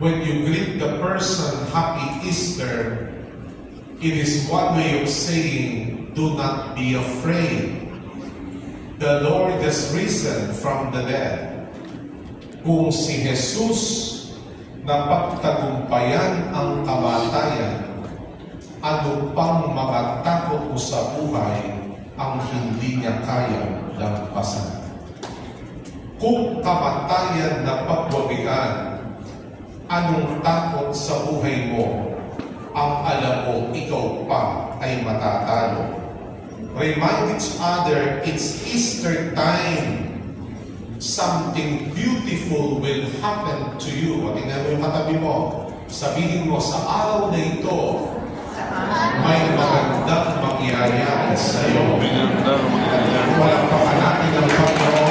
when you greet the person, Happy Easter, it is one way of saying, do not be afraid. The Lord has risen from the dead. Kung si Jesus napagtagumpayan ang kamatayan, ano pang mga takot mo sa buhay ang hindi niya kayang lampasan? Kung kamatayan na pagwabian, anong takot sa buhay mo ang alam mo ikaw pa ay matatalo? Remind each other, it's Easter time. Something beautiful will happen to you. O, tingnan mo yung katabi mo. Sabihin mo, sa araw na ito, may magandang mangyayari sa iyo. Walang pakanapin ng Panginoon.